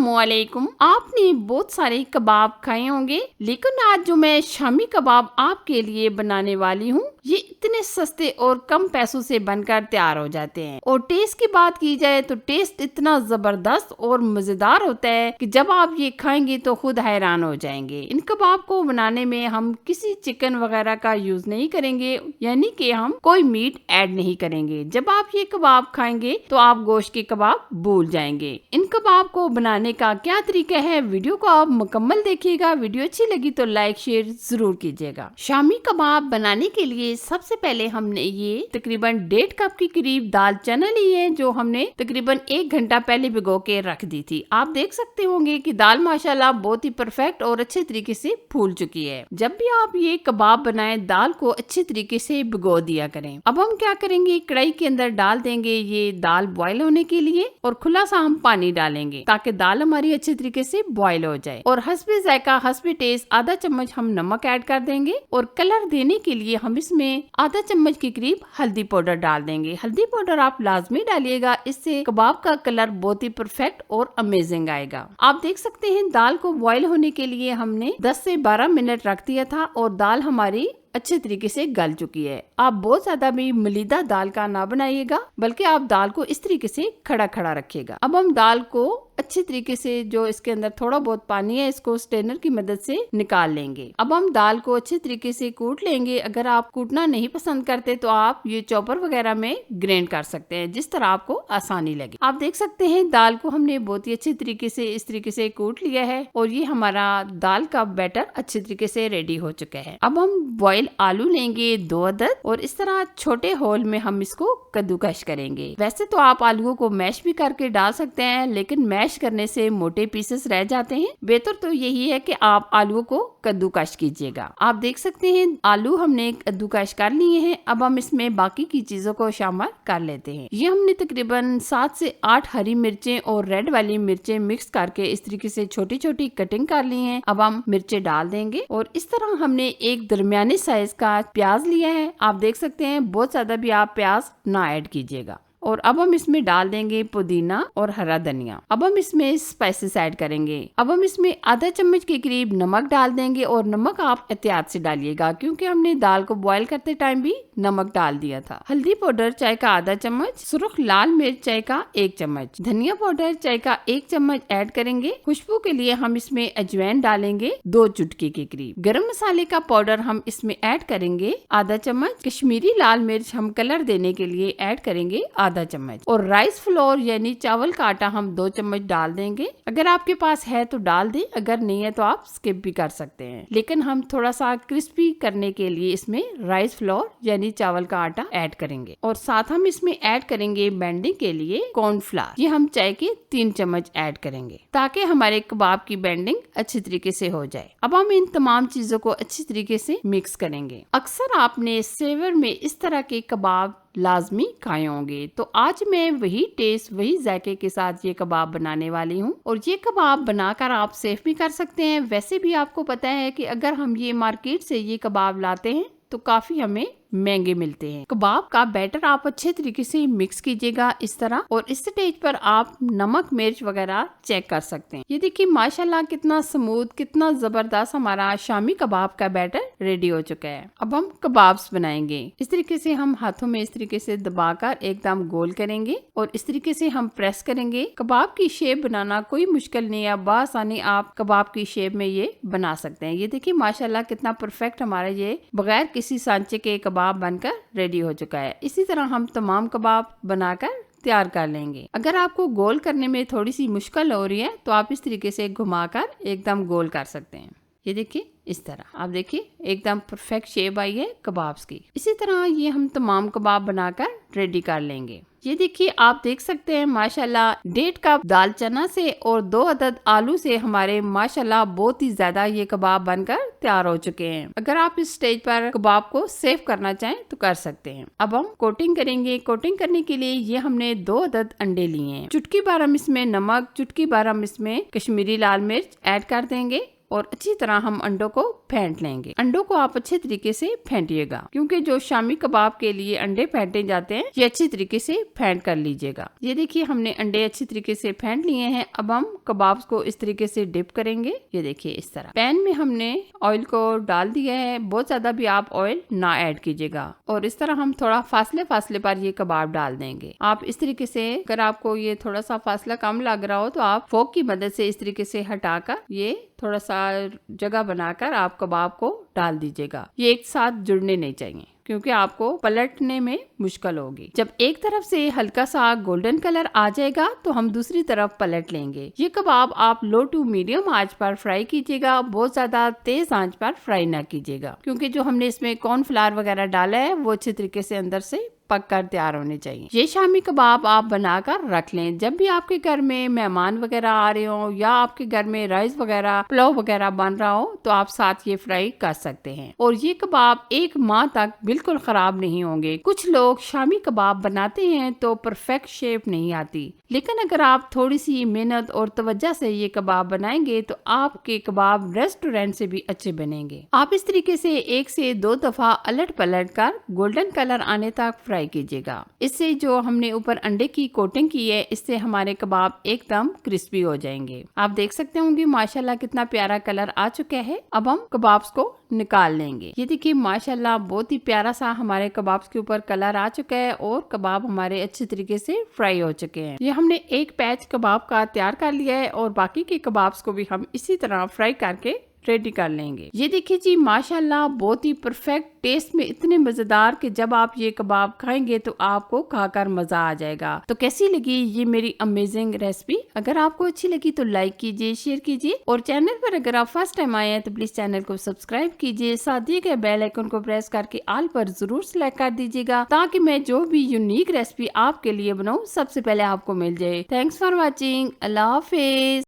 अस्सलामुअलैकुम। आपने बहुत सारे कबाब खाए होंगे, लेकिन आज जो मैं शामी कबाब आपके लिए बनाने वाली हूँ, ये इतने सस्ते और कम पैसों से बनकर तैयार हो जाते हैं। और टेस्ट की बात की जाए तो टेस्ट इतना जबरदस्त और मजेदार होता है कि जब आप ये खाएंगे तो खुद हैरान हो जाएंगे। इन कबाब को बनाने में हम किसी चिकन वगैरह का यूज नहीं करेंगे, यानी कि हम कोई मीट ऐड नहीं करेंगे। जब आप ये कबाब खाएंगे तो आप गोश्त के कबाब भूल जाएंगे। इन कबाब को बनाने का क्या तरीका है, वीडियो को आप मुकम्मल देखिएगा। वीडियो अच्छी लगी तो लाइक शेयर जरूर कीजिएगा। शामी कबाब बनाने के लिए सबसे पहले हमने ये तकरीबन 1.5 कप के करीब दाल चना ली है, जो हमने तकरीबन 1 घंटा पहले भिगो के रख दी थी। आप देख सकते होंगे कि दाल माशाल्लाह बहुत ही परफेक्ट और अच्छे तरीके से फूल चुकी है। जब भी आप ये कबाब बनाएं, दाल को अच्छे तरीके से भिगो दिया करें। अब हम क्या करेंगे, कढ़ाई के अंदर डाल देंगे ये दाल बॉयल होने के लिए और खुला सा हम पानी डालेंगे ताकि दाल हमारी अच्छे तरीके से बॉयल हो जाए। और हस्बे जायका हस्बे टेस्ट आधा चम्मच हम नमक ऐड कर देंगे और कलर देने के लिए हम इसमें आधा चम्मच के करीब हल्दी पाउडर डाल देंगे। हल्दी पाउडर आप लाजमी डालिएगा, इससे कबाब का कलर बहुत ही परफेक्ट और अमेजिंग आएगा। आप देख सकते हैं दाल को बॉयल होने के लिए हमने 10 से 12 मिनट रख दिया था और दाल हमारी अच्छे तरीके से गल चुकी है। आप बहुत ज्यादा भी मलीदा दाल का ना बनाइएगा, बल्कि आप दाल को इस तरीके से खड़ा खड़ा रखिएगा। अब हम दाल को अच्छे तरीके से, जो इसके अंदर थोड़ा बहुत पानी है, इसको स्ट्रेनर की मदद से निकाल लेंगे। अब हम दाल को अच्छे तरीके से कूट लेंगे। अगर आप कूटना नहीं पसंद करते तो आप ये चॉपर वगैरह में ग्राइंड कर सकते हैं, जिस तरह आपको आसानी लगे। आप देख सकते हैं दाल को हमने बहुत ही अच्छे तरीके से इस तरीके से कूट लिया है और ये हमारा दाल का बैटर अच्छे तरीके से रेडी हो चुका है। अब हम बॉयल आलू लेंगे 2 अदद और इस तरह छोटे होल में हम इसको कद्दूकश करेंगे। वैसे तो आप आलूओं को मैश भी करके डाल सकते हैं, लेकिन मैश करने से मोटे पीसेस रह जाते हैं। बेहतर तो यही है कि आप आलूओं को कद्दूकश कीजिएगा। आप देख सकते हैं आलू हमने कद्दूकश कर लिए हैं। अब हम इसमें बाकी की चीजों को शामिल कर लेते हैं। ये हमने तकरीबन 7 से 8 हरी मिर्चें और रेड वाली मिर्चें मिक्स करके इस तरीके से छोटी छोटी कटिंग कर ली है। अब हम मिर्चें डाल देंगे और इस तरह हमने एक दरमियानी साइज का प्याज लिया है। आप देख सकते हैं बहुत ज्यादा भी आप प्याज ना ऐड कीजिएगा। और अब हम इसमें डाल देंगे पुदीना और हरा धनिया। अब हम इसमें स्पाइसेस ऐड करेंगे। अब हम इसमें आधा चम्मच के करीब नमक डाल देंगे और नमक आप एहतियात से डालिएगा, क्योंकि हमने दाल को बॉयल करते टाइम भी नमक डाल दिया था। हल्दी पाउडर चाय का आधा चम्मच, सुर्ख लाल मिर्च चाय का 1 चम्मच, धनिया पाउडर चाय का 1 चम्मच ऐड करेंगे। खुशबू के लिए हम इसमें अजवाइन डालेंगे 2 चुटकी के करीब। गरम मसाले का पाउडर हम इसमें ऐड करेंगे आधा चम्मच। कश्मीरी लाल मिर्च हम कलर देने के लिए ऐड करेंगे आधा चम्मच। और राइस फ्लोर यानी चावल का आटा हम 2 चम्मच डाल देंगे। अगर आपके पास है तो डाल दें, अगर नहीं है तो आप स्किप भी कर सकते हैं। लेकिन हम थोड़ा सा क्रिस्पी करने के लिए इसमें राइस फ्लोर यानी चावल का आटा ऐड करेंगे। और साथ हम इसमें ऐड करेंगे बैंडिंग के लिए कॉर्नफ्लावर। ये हम चाय के 3 चम्मच ऐड करेंगे ताकि हमारे कबाब की बैंडिंग अच्छी तरीके से हो जाए। अब हम इन तमाम चीजों को अच्छी तरीके से मिक्स करेंगे। अक्सर आपने सेवर में इस तरह के कबाब लाजमी खाए होंगे, तो आज मैं वही टेस्ट वही जायके के साथ ये कबाब बनाने वाली हूँ। और ये कबाब बनाकर आप सेफ भी कर सकते हैं। वैसे भी आपको पता है कि अगर हम ये मार्केट से ये कबाब लाते हैं तो काफी हमें महंगे मिलते हैं। कबाब का बैटर आप अच्छे तरीके से मिक्स कीजिएगा इस तरह, और इस स्टेज पर आप नमक मिर्च वगैरह चेक कर सकते हैं। ये देखिए माशाल्लाह कितना स्मूथ, कितना जबरदस्त हमारा शामी कबाब का बैटर रेडी हो चुका है। अब हम कबाब्स बनाएंगे। इस तरीके से हम हाथों में इस तरीके से दबाकर एकदम गोल करेंगे और इस तरीके से हम प्रेस करेंगे। कबाब की शेप बनाना कोई मुश्किल नहीं है, बआसानी आप कबाब की शेप में ये बना सकते हैं। ये देखिए माशाल्लाह कितना परफेक्ट हमारा ये बगैर किसी सांचे के कबाब बनकर रेडी हो चुका है। इसी तरह हम तमाम कबाब बनाकर तैयार कर लेंगे। अगर आपको गोल करने में थोड़ी सी मुश्किल हो रही है तो आप इस तरीके से घुमाकर एकदम गोल कर सकते हैं। ये देखिए इस तरह आप देखिए एकदम परफेक्ट शेप आई है कबाब्स की। इसी तरह ये हम तमाम कबाब बनाकर रेडी कर लेंगे। ये देखिए आप देख सकते हैं माशाल्लाह 1.5 कप दाल चना से और 2 अदद आलू से हमारे माशाल्लाह बहुत ही ज्यादा ये कबाब बनकर तैयार हो चुके हैं। अगर आप इस स्टेज पर कबाब को सेव करना चाहें तो कर सकते हैं। अब हम कोटिंग करेंगे। कोटिंग करने के लिए ये हमने 2 अदद अंडे लिए हैं। चुटकी भर हम इसमें नमक, चुटकी भर हम इसमें कश्मीरी लाल मिर्च ऐड कर देंगे और अच्छी तरह हम अंडों को फेंट लेंगे। अंडों को आप अच्छे तरीके से फेंटिएगा, क्योंकि जो शामी कबाब के लिए अंडे फेंटे जाते हैं ये अच्छी तरीके से फेंट कर लीजिएगा। ये देखिए हमने अंडे अच्छी तरीके से फेंट लिए हैं। अब हम कबाब को इस तरीके से डिप करेंगे। ये देखिए इस तरह पैन में हमने ऑयल को डाल दिया है। बहुत ज्यादा भी आप ऑयल ना ऐड कीजिएगा और इस तरह हम थोड़ा फासले पर ये कबाब डाल देंगे। आप इस तरीके से, अगर आपको ये थोड़ा सा फासला कम लग रहा हो तो आप फोक की मदद से इस तरीके से हटाकर ये थोड़ा सा जगह बनाकर आप कबाब को डाल दीजिएगा। ये एक साथ जुड़ने नहीं चाहिए, क्योंकि आपको पलटने में मुश्किल होगी। जब एक तरफ से हल्का सा गोल्डन कलर आ जाएगा तो हम दूसरी तरफ पलट लेंगे। ये कबाब आप लो टू मीडियम आंच पर फ्राई कीजिएगा, बहुत ज्यादा तेज आंच पर फ्राई ना कीजिएगा, क्योंकि जो हमने इसमें कॉर्नफ्लावर वगैरह डाला है वो अच्छे तरीके से अंदर से पक कर तैयार होने चाहिए। ये शामी कबाब आप बनाकर रख लें। जब भी आपके घर में मेहमान वगैरह आ रहे हो या आपके घर में राइस वगैरह, पुलाव वगैरह बन रहा हो तो आप साथ ये फ्राई कर सकते हैं और ये कबाब 1 माह तक बिल्कुल खराब नहीं होंगे। कुछ लोग शामी कबाब बनाते हैं तो परफेक्ट शेप नहीं आती, लेकिन अगर आप थोड़ी सी मेहनत और तवज्जो से ये कबाब बनाएंगे तो आपके कबाब रेस्टोरेंट से भी अच्छे बनेंगे। आप इस तरीके से 1 से 2 दफा अलट पलट कर गोल्डन कलर आने तक फ्राई कीजिएगा। इससे जो हमने ऊपर अंडे की कोटिंग की है इससे हमारे कबाब एकदम क्रिस्पी हो जाएंगे। आप देख सकते होंगे माशाल्लाह कितना प्यारा कलर आ चुका है। अब हम कबाब्स को निकाल लेंगे। ये देखिए माशाल्लाह बहुत ही प्यारा सा हमारे कबाब्स के ऊपर कलर आ चुका है और कबाब हमारे अच्छे तरीके से फ्राई हो चुके हैं। ये हमने एक पैच कबाब का तैयार कर लिया है और बाकी के कबाब्स को भी हम इसी तरह फ्राई करके रेडी कर लेंगे। ये देखिए जी माशाल्लाह बहुत ही परफेक्ट, टेस्ट में इतने मजेदार कि जब आप ये कबाब खाएंगे तो आपको खाकर मजा आ जाएगा। तो कैसी लगी ये मेरी अमेजिंग रेसिपी? अगर आपको अच्छी लगी तो लाइक कीजिए, शेयर कीजिए और चैनल पर अगर आप फर्स्ट टाइम आए हैं तो प्लीज चैनल को सब्सक्राइब कीजिए। साथ दिए गए बेल आइकन को प्रेस करके ऑल पर जरूर सिलेक्ट कर दीजिएगा, ताकि मैं जो भी यूनिक रेसिपी आपके लिए बनाऊं सबसे पहले आपको मिल जाए। Thanks for watching. Allah Hafiz.